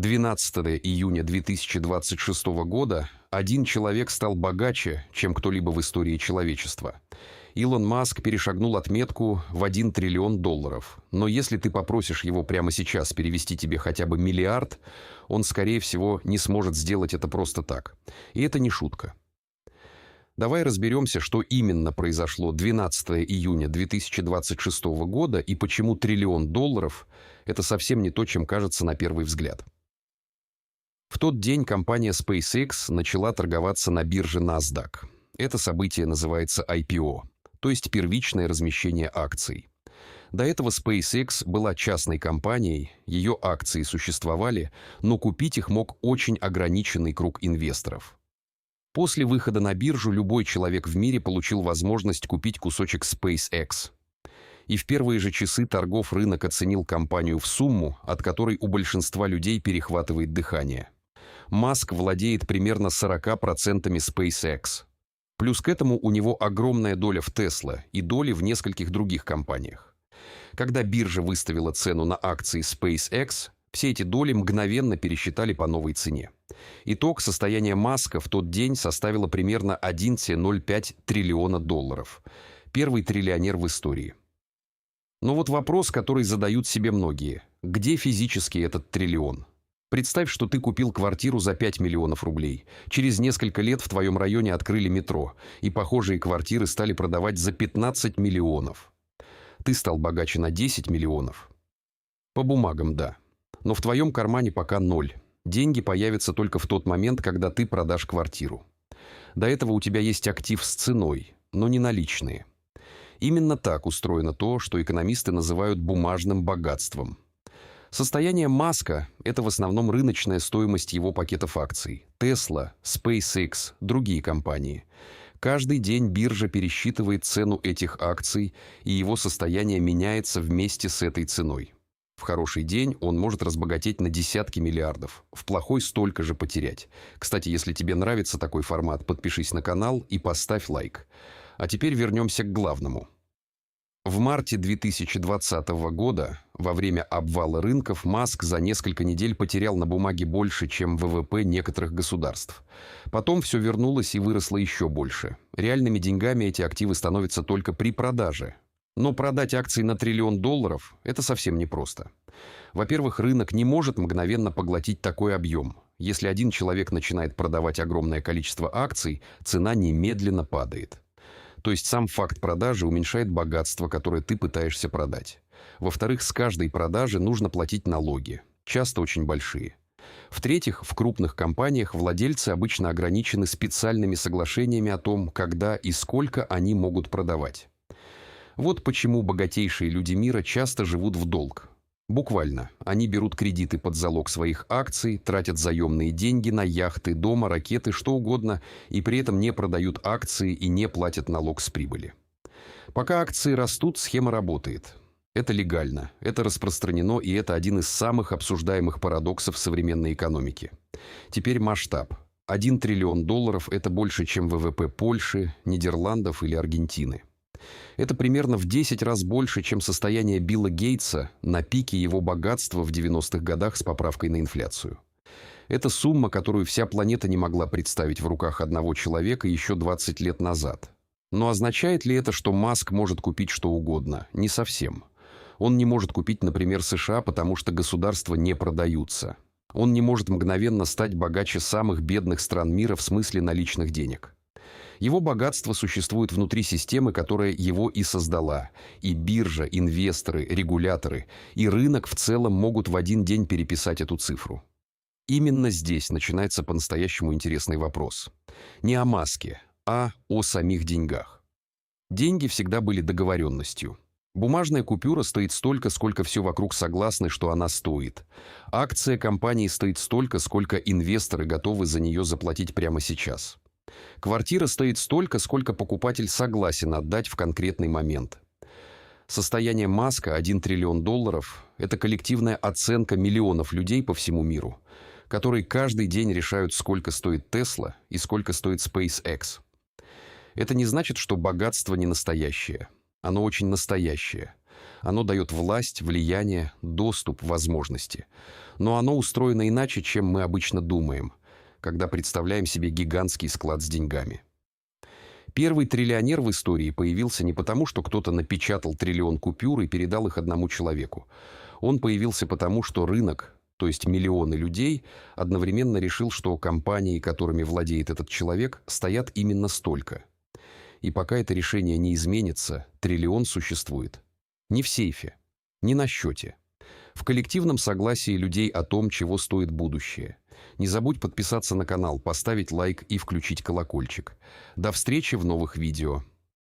12 июня 2026 года один человек стал богаче, чем кто-либо в истории человечества. Илон Маск перешагнул отметку в 1 триллион долларов. Но если ты попросишь его прямо сейчас перевести тебе хотя бы миллиард, он, скорее всего, не сможет сделать это просто так. И это не шутка. Давай разберемся, что именно произошло 12 июня 2026 года и почему триллион долларов – это совсем не то, чем кажется на первый взгляд. В тот день компания SpaceX начала торговаться на бирже NASDAQ. Это событие называется IPO, то есть первичное размещение акций. До этого SpaceX была частной компанией, ее акции существовали, но купить их мог очень ограниченный круг инвесторов. После выхода на биржу любой человек в мире получил возможность купить кусочек SpaceX. И в первые же часы торгов рынок оценил компанию в сумму, от которой у большинства людей перехватывает дыхание. Маск владеет примерно 40% SpaceX. Плюс к этому у него огромная доля в Tesla и доли в нескольких других компаниях. Когда биржа выставила цену на акции SpaceX, все эти доли мгновенно пересчитали по новой цене. Итог состояния Маска в тот день составило примерно 1,05 триллиона долларов. Первый триллионер в истории. Но вот вопрос, который задают себе многие. Где физически этот триллион? Представь, что ты купил квартиру за 5 миллионов рублей. Через несколько лет в твоем районе открыли метро, и похожие квартиры стали продавать за 15 миллионов. Ты стал богаче на 10 миллионов. По бумагам, да. Но в твоем кармане пока ноль. Деньги появятся только в тот момент, когда ты продашь квартиру. До этого у тебя есть актив с ценой, но не наличные. Именно так устроено то, что экономисты называют бумажным богатством. Состояние Маска – это в основном рыночная стоимость его пакетов акций. Tesla, SpaceX, другие компании. Каждый день биржа пересчитывает цену этих акций, и его состояние меняется вместе с этой ценой. В хороший день он может разбогатеть на десятки миллиардов, в плохой столько же потерять. Кстати, если тебе нравится такой формат, подпишись на канал и поставь лайк. А теперь вернемся к главному. В марте 2020 года, во время обвала рынков, Маск за несколько недель потерял на бумаге больше, чем ВВП некоторых государств. Потом все вернулось и выросло еще больше. Реальными деньгами эти активы становятся только при продаже. Но продать акции на триллион долларов – это совсем непросто. Во-первых, рынок не может мгновенно поглотить такой объем. Если один человек начинает продавать огромное количество акций, цена немедленно падает. То есть сам факт продажи уменьшает богатство, которое ты пытаешься продать. Во-вторых, с каждой продажи нужно платить налоги, часто очень большие. В-третьих, в крупных компаниях владельцы обычно ограничены специальными соглашениями о том, когда и сколько они могут продавать. Вот почему богатейшие люди мира часто живут в долг. Буквально, они берут кредиты под залог своих акций, тратят заемные деньги на яхты, дома, ракеты, что угодно, и при этом не продают акции и не платят налог с прибыли. Пока акции растут, схема работает. Это легально, это распространено, и это один из самых обсуждаемых парадоксов современной экономики. Теперь масштаб. 1 триллион долларов – это больше, чем ВВП Польши, Нидерландов или Аргентины. Это примерно в 10 раз больше, чем состояние Билла Гейтса на пике его богатства в 90-х годах с поправкой на инфляцию. Это сумма, которую вся планета не могла представить в руках одного человека еще 20 лет назад. Но означает ли это, что Маск может купить что угодно? Не совсем. Он не может купить, например, США, потому что государства не продаются. Он не может мгновенно стать богаче самых бедных стран мира в смысле наличных денег. Его богатство существует внутри системы, которая его и создала. И биржа, инвесторы, регуляторы, и рынок в целом могут в один день переписать эту цифру. Именно здесь начинается по-настоящему интересный вопрос. Не о Маске, а о самих деньгах. Деньги всегда были договоренностью. Бумажная купюра стоит столько, сколько все вокруг согласны, что она стоит. Акция компании стоит столько, сколько инвесторы готовы за нее заплатить прямо сейчас. Квартира стоит столько, сколько покупатель согласен отдать в конкретный момент. Состояние Маска 1 триллион долларов – это коллективная оценка миллионов людей по всему миру, которые каждый день решают, сколько стоит Tesla и сколько стоит SpaceX. Это не значит, что богатство не настоящее. Оно очень настоящее. Оно дает власть, влияние, доступ, возможности. Но оно устроено иначе, чем мы обычно думаем, когда представляем себе гигантский склад с деньгами. Первый триллионер в истории появился не потому, что кто-то напечатал триллион купюр и передал их одному человеку. Он появился потому, что рынок, то есть миллионы людей, одновременно решил, что компании, которыми владеет этот человек, стоят именно столько. И пока это решение не изменится, триллион существует. Не в сейфе, не на счете. В коллективном согласии людей о том, чего стоит будущее. Не забудь подписаться на канал, поставить лайк и включить колокольчик. До встречи в новых видео.